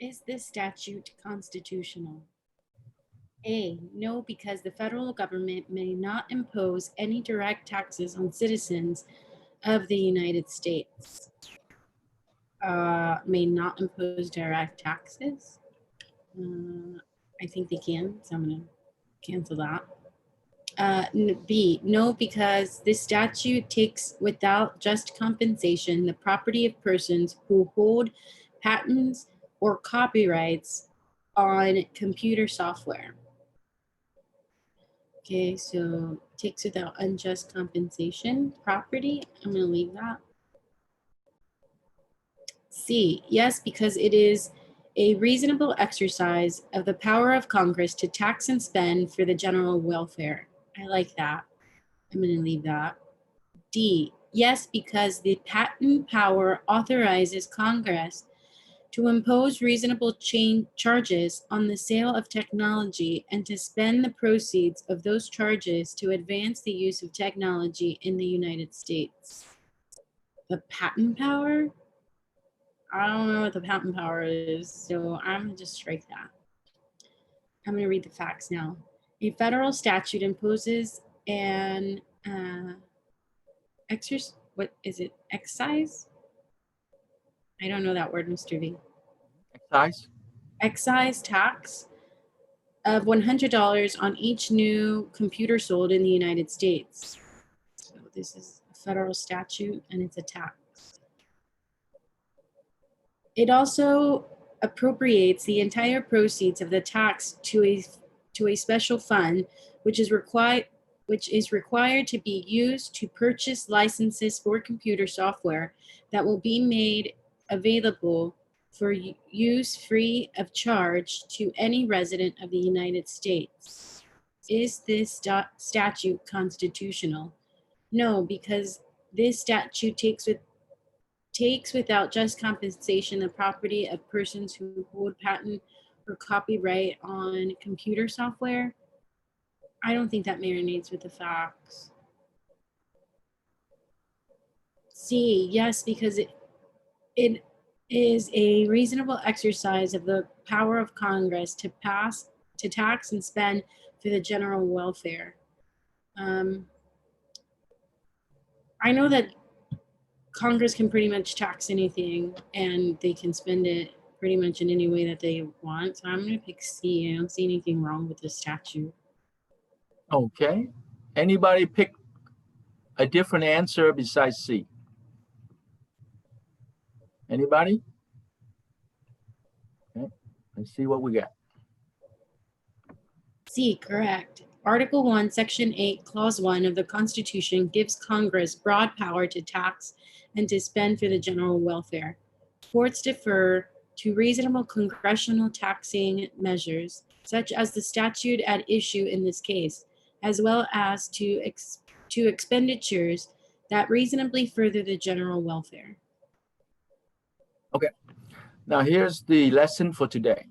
Is this statute constitutional? A, no, because the federal government may not impose any direct taxes on citizens of the United States. May not impose direct taxes. I think they can, so I'm gonna cancel that. B, no, because this statute takes without just compensation the property of persons who hold patents or copyrights on computer software. Okay, so takes without unjust compensation property. I'm going to leave that. C, yes, because it is a reasonable exercise of the power of Congress to tax and spend for the general welfare. I like that. I'm going to leave that. D, yes, because the patent power authorizes Congress to impose reasonable charges on the sale of technology and to spend the proceeds of those charges to advance the use of technology in the United States. The patent power? I don't know what the patent power is, so I'm gonna just strike that. I'm gonna read the facts now. A federal statute imposes an excise? I don't know that word, Mr. V. Excise? Excise tax of $100 on each new computer sold in the United States. So this is a federal statute and it's a tax. It also appropriates the entire proceeds of the tax to a special fund, which is required to be used to purchase licenses for computer software that will be made available for use free of charge to any resident of the United States. Is this statute constitutional? No, because this statute takes without just compensation the property of persons who hold patent or copyright on computer software. I don't think that marinates with the facts. C, yes, because it is a reasonable exercise of the power of Congress to tax and spend for the general welfare. I know that Congress can pretty much tax anything and they can spend it pretty much in any way that they want. So I'm going to pick C. I don't see anything wrong with the statute. Okay. Anybody pick a different answer besides C? Anybody? Okay. Let's see what we got. C, correct. Article 1, Section 8, Clause 1 of the Constitution gives Congress broad power to tax and to spend for the general welfare. Courts defer to reasonable congressional taxing measures, such as the statute at issue in this case, as well as to expenditures that reasonably further the general welfare. Okay. Now here's the lesson for today.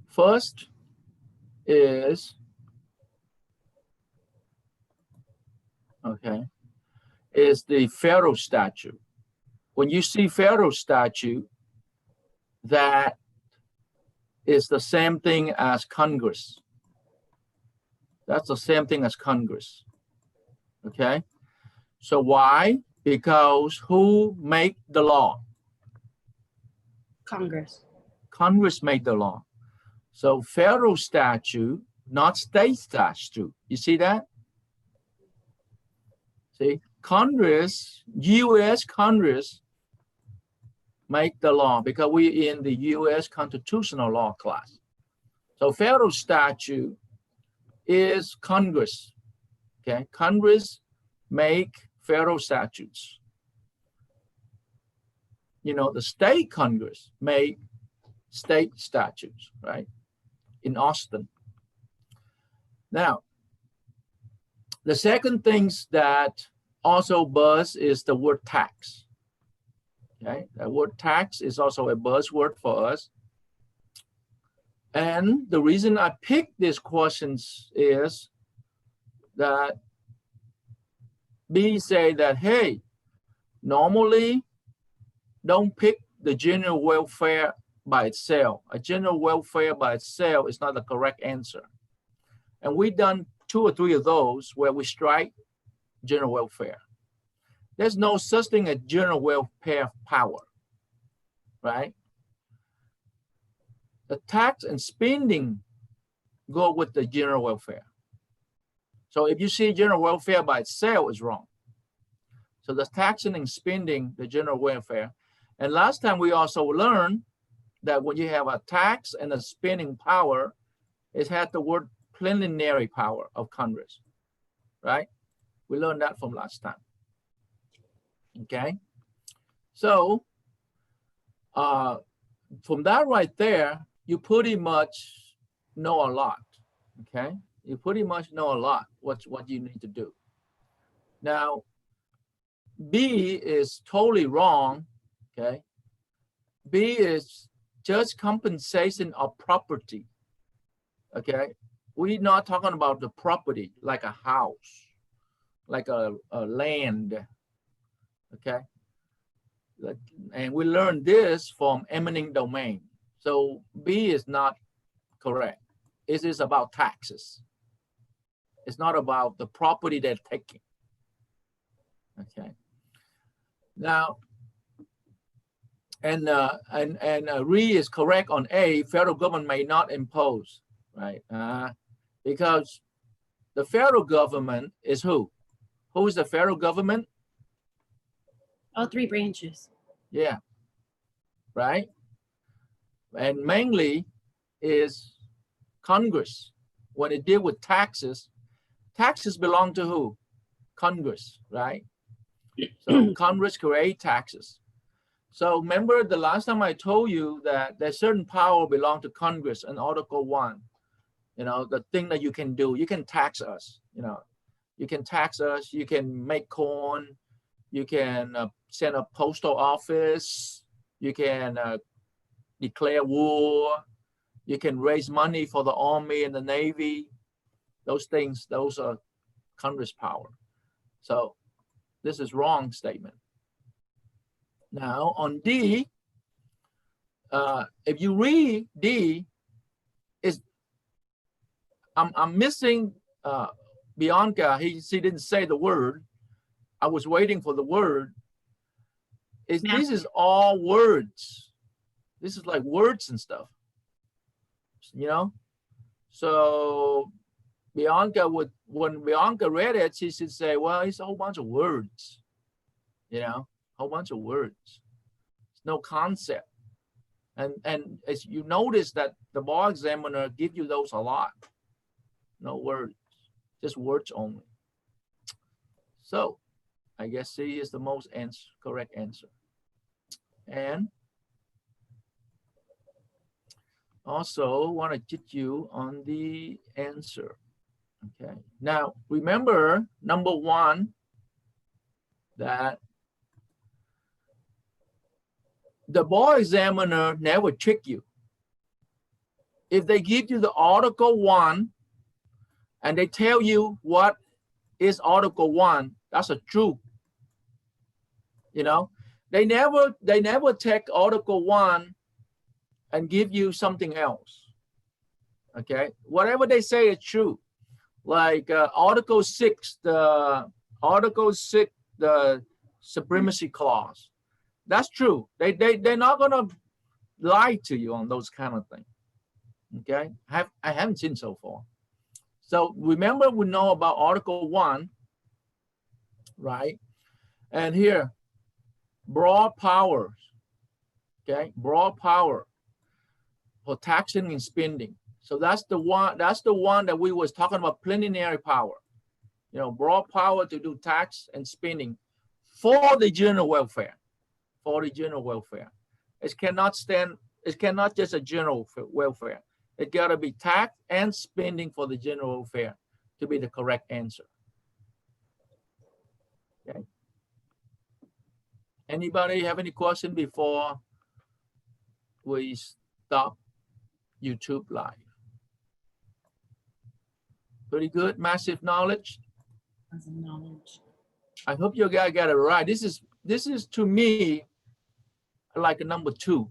First is, is the federal statute. When you see federal statute, that is the same thing as Congress. That's the same thing as Congress. Okay. So why? Because who make the law? Congress. Congress made the law. So federal statute, not state statute. You see that? See, Congress, U.S. Congress make the law because we're in the U.S. constitutional law class. So federal statute is Congress. Okay, Congress make federal statutes. You know, the state Congress make state statutes, right? In Austin. Now, the second things that also buzz is the word tax. Okay, the word tax is also a buzzword for us. And the reason I picked these questions is that B say that, hey, normally don't pick the general welfare by itself. A general welfare by itself is not the correct answer. And we've done 2 or 3 of those where we strike general welfare. There's no such thing as general welfare power, right? The tax and spending go with the general welfare. So if you see general welfare by itself is wrong. So the taxing and spending, the general welfare. And last time we also learned that when you have a tax and a spending power, it had the word plenary power of Congress, right? We learned that from last time. Okay. So from that right there, you pretty much know a lot. Okay. You pretty much know a lot what you need to do. Now, B is totally wrong. Okay. B is just compensation of property. Okay. We're not talking about the property like a house, like a land. Okay. And we learned this from eminent domain. So B is not correct. It is about taxes. It's not about the property they're taking. Okay. Now, and Ree is correct on A. Federal government may not impose, right? Because the federal government is who? Who is the federal government? All 3 branches. Yeah, right. And mainly is Congress. When it deal with taxes, taxes belong to who? Congress, right? So Congress create taxes. So remember the last time I told you that there's certain power belong to Congress in Article 1. You know, the thing that you can do, you can tax us, you know, you can tax us, you can make corn, you can send a postal office, you can declare war, you can raise money for the Army and the Navy. Those things, those are Congress power. So this is wrong statement. Now on D, if you read D, I'm missing Bianca. She didn't say the word. I was waiting for the word. This is all words. This is like words and stuff, you know? So Bianca when Bianca read it, she should say, well, it's a whole bunch of words, you know, a whole bunch of words. No concept. And as you notice that the bar examiner give you those a lot. No words, just words only. So I guess C is the most correct answer. And also want to get you on the answer. Okay. Now remember number 1 that the bar examiner never trick you. If they give you the Article 1 and they tell you what is Article 1, that's a truth. You know, they never take Article 1 and give you something else. Okay, whatever they say is true. Like Article 6, the supremacy clause. That's true. They're not gonna lie to you on those kind of things. Okay, I haven't seen so far. So remember, we know about Article 1, right? And here, broad powers. Okay, broad power for taxing and spending. So that's the one that we was talking about, plenary power. You know, broad power to do tax and spending for the general welfare. For the general welfare. It cannot just a general welfare. It gotta be tax and spending for the general welfare to be the correct answer. Okay. Anybody have any question before we stop YouTube live? Pretty good, massive knowledge. I hope you guys got it right. This is to me like a number 2.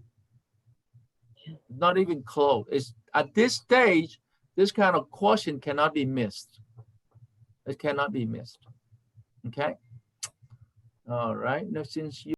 Not even close. It's at this stage, this kind of caution cannot be missed. It cannot be missed. Okay. All right. Now, since you